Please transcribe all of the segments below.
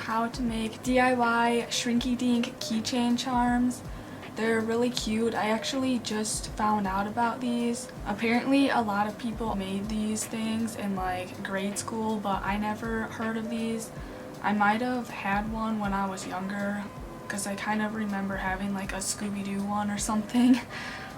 how to make DIY Shrinky Dink Keychain charms. They're really cute. I actually just found out about these. Apparently a lot of people made these things in like grade school, but I never heard of these. I might have had one when I was younger because I kind of remember having like a Scooby-Doo one or something.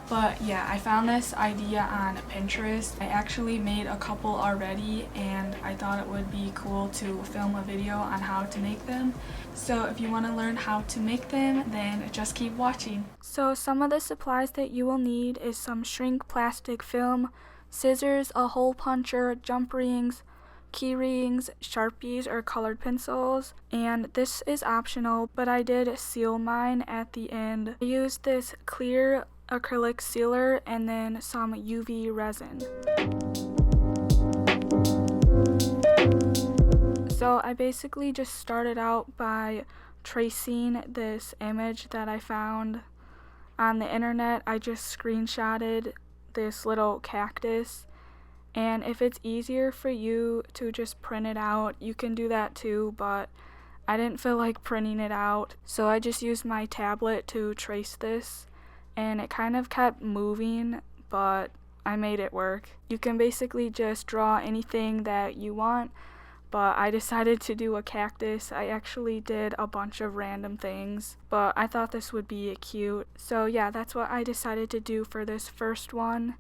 But yeah, I found this idea on Pinterest. I actually made a couple already and I thought it would be cool to film a video on how to make them. So if you want to learn how to make them, then just keep watching. So some of the supplies that you will need is some shrink plastic film, scissors, a hole puncher, jump rings, key rings, Sharpies or colored pencils, and this is optional, but I did seal mine at the end. I used this clear acrylic sealer and then some UV resin. So I basically just started out by tracing this image that I found on the internet. I just screenshotted this little cactus, and if it's easier for you to just print it out, you can do that too, but I didn't feel like printing it out, so I just used my tablet to trace this, and it kind of kept moving, but I made it work. You can basically just draw anything that you want, but I decided to do a cactus. I actually did a bunch of random things, but I thought this would be cute. So yeah, that's what I decided to do for this first one,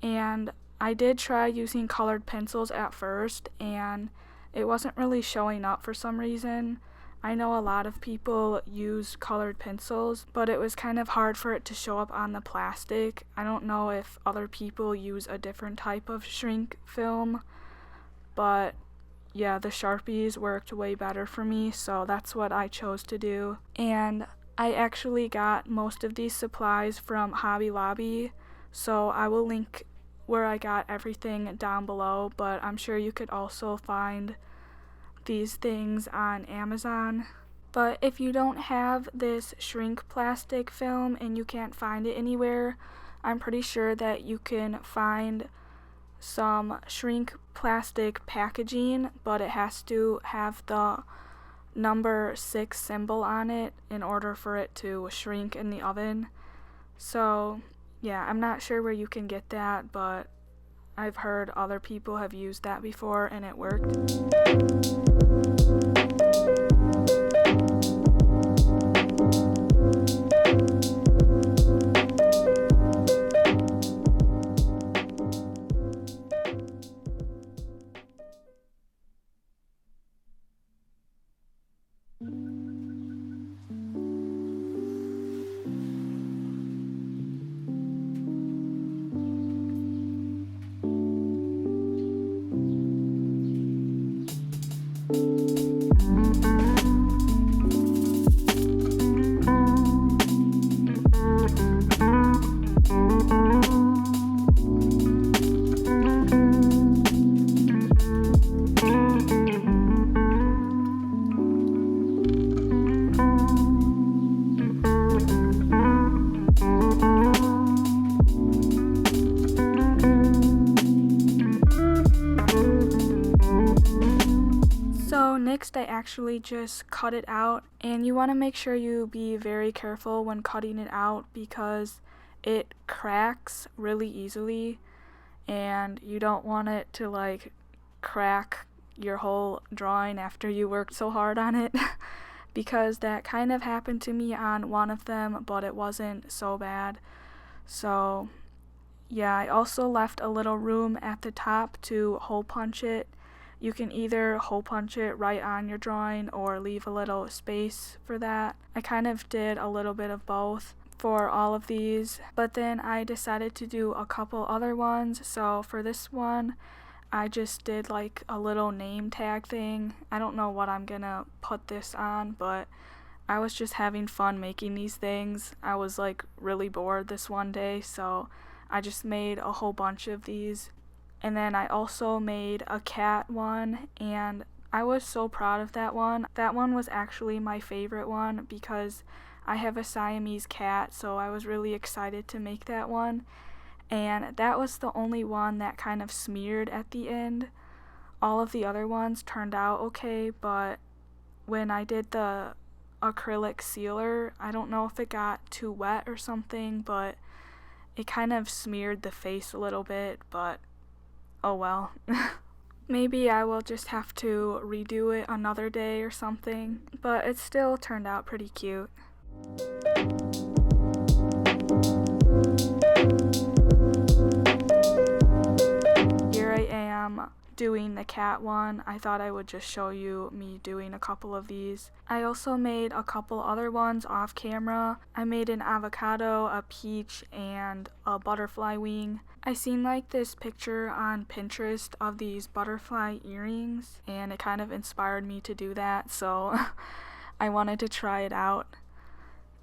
and I did try using colored pencils at first, and it wasn't really showing up for some reason. I know a lot of people use colored pencils, but it was kind of hard for it to show up on the plastic. I don't know if other people use a different type of shrink film, but yeah, the Sharpies worked way better for me, so that's what I chose to do. And I actually got most of these supplies from Hobby Lobby, so I will link where I got everything down below, but I'm sure you could also find these things on Amazon. But if you don't have this shrink plastic film and you can't find it anywhere, I'm pretty sure that you can find some shrink plastic packaging, but it has to have the number 6 symbol on it in order for it to shrink in the oven. So yeah, I'm not sure where you can get that, but I've heard other people have used that before and it worked. Next, I actually just cut it out, and you want to make sure you be very careful when cutting it out because it cracks really easily, and you don't want it to like crack your whole drawing after you worked so hard on it because that kind of happened to me on one of them, but it wasn't so bad. So yeah, I also left a little room at the top to hole punch it. You can either hole punch it right on your drawing or leave a little space for that. I kind of did a little bit of both for all of these, but then I decided to do a couple other ones. So for this one, I just did like a little name tag thing. I don't know what I'm gonna put this on, but I was just having fun making these things. I was like really bored this one day, so I just made a whole bunch of these. And then I also made a cat one, and I was so proud of that one. That one was actually my favorite one because I have a Siamese cat, so I was really excited to make that one. And that was the only one that kind of smeared at the end. All of the other ones turned out okay, but when I did the acrylic sealer, I don't know if it got too wet or something, but it kind of smeared the face a little bit, but oh well. Maybe I will just have to redo it another day or something, but it still turned out pretty cute. Here I am doing the cat one. I thought I would just show you me doing a couple of these. I also made a couple other ones off camera. I made an avocado, a peach, and a butterfly wing. I seen like this picture on Pinterest of these butterfly earrings, and it kind of inspired me to do that, so I wanted to try it out.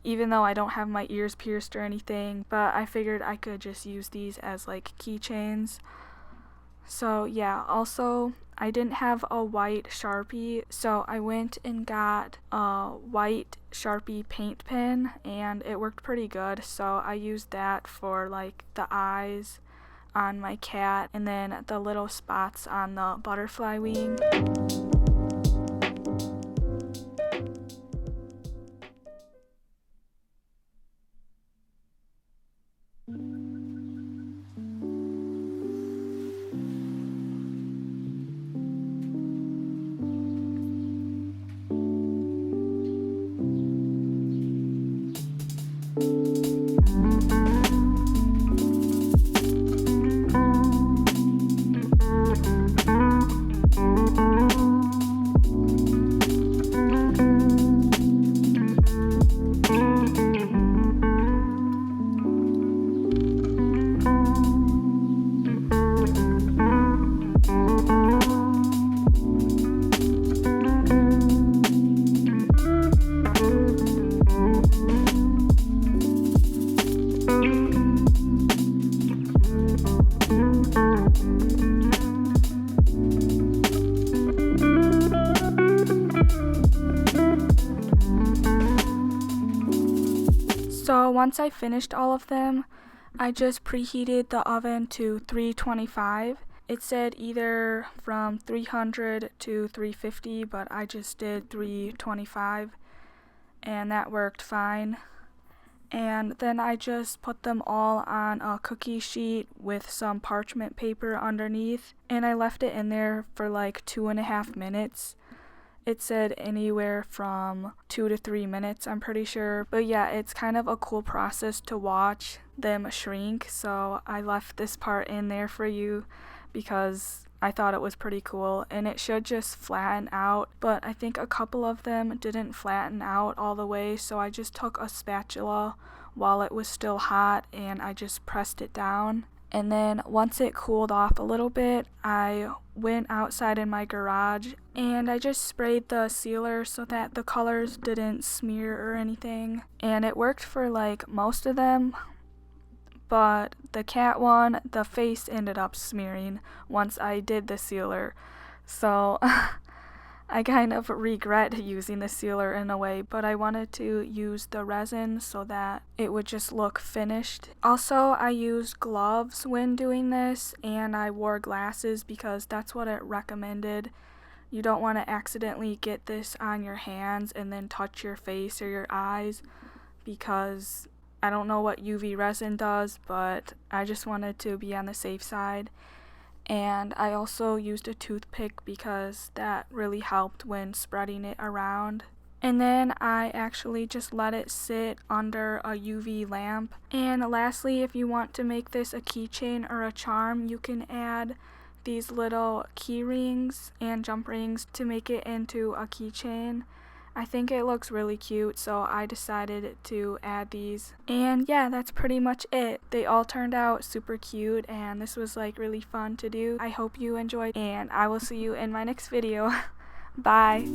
Even though I don't have my ears pierced or anything, but I figured I could just use these as like keychains. So yeah, also I didn't have a white Sharpie, so I went and got a white Sharpie paint pen, and it worked pretty good, so I used that for like the eyes on my cat and then the little spots on the butterfly wing. So once I finished all of them, I just preheated the oven to 325. It said either from 300 to 350, but I just did 325, and that worked fine. And then I just put them all on a cookie sheet with some parchment paper underneath, and I left it in there for like 2.5 minutes. It said anywhere from 2 to 3 minutes, I'm pretty sure. But yeah, it's kind of a cool process to watch them shrink, so I left this part in there for you because I thought it was pretty cool, and it should just flatten out, but I think a couple of them didn't flatten out all the way, so I just took a spatula while it was still hot and I just pressed it down. And then once it cooled off a little bit, I went outside in my garage and I just sprayed the sealer so that the colors didn't smear or anything. And it worked for like most of them, but the cat one, the face ended up smearing once I did the sealer. So I kind of regret using the sealer in a way, but I wanted to use the resin so that it would just look finished. Also, I used gloves when doing this, and I wore glasses because that's what it recommended. You don't want to accidentally get this on your hands and then touch your face or your eyes, because I don't know what UV resin does, but I just wanted to be on the safe side. And I also used a toothpick because that really helped when spreading it around. And then I actually just let it sit under a UV lamp. And lastly, if you want to make this a keychain or a charm, you can add these little key rings and jump rings to make it into a keychain. I think it looks really cute, so I decided to add these. And yeah, that's pretty much it. They all turned out super cute, and this was like really fun to do. I hope you enjoyed, and I will see you in my next video. Bye.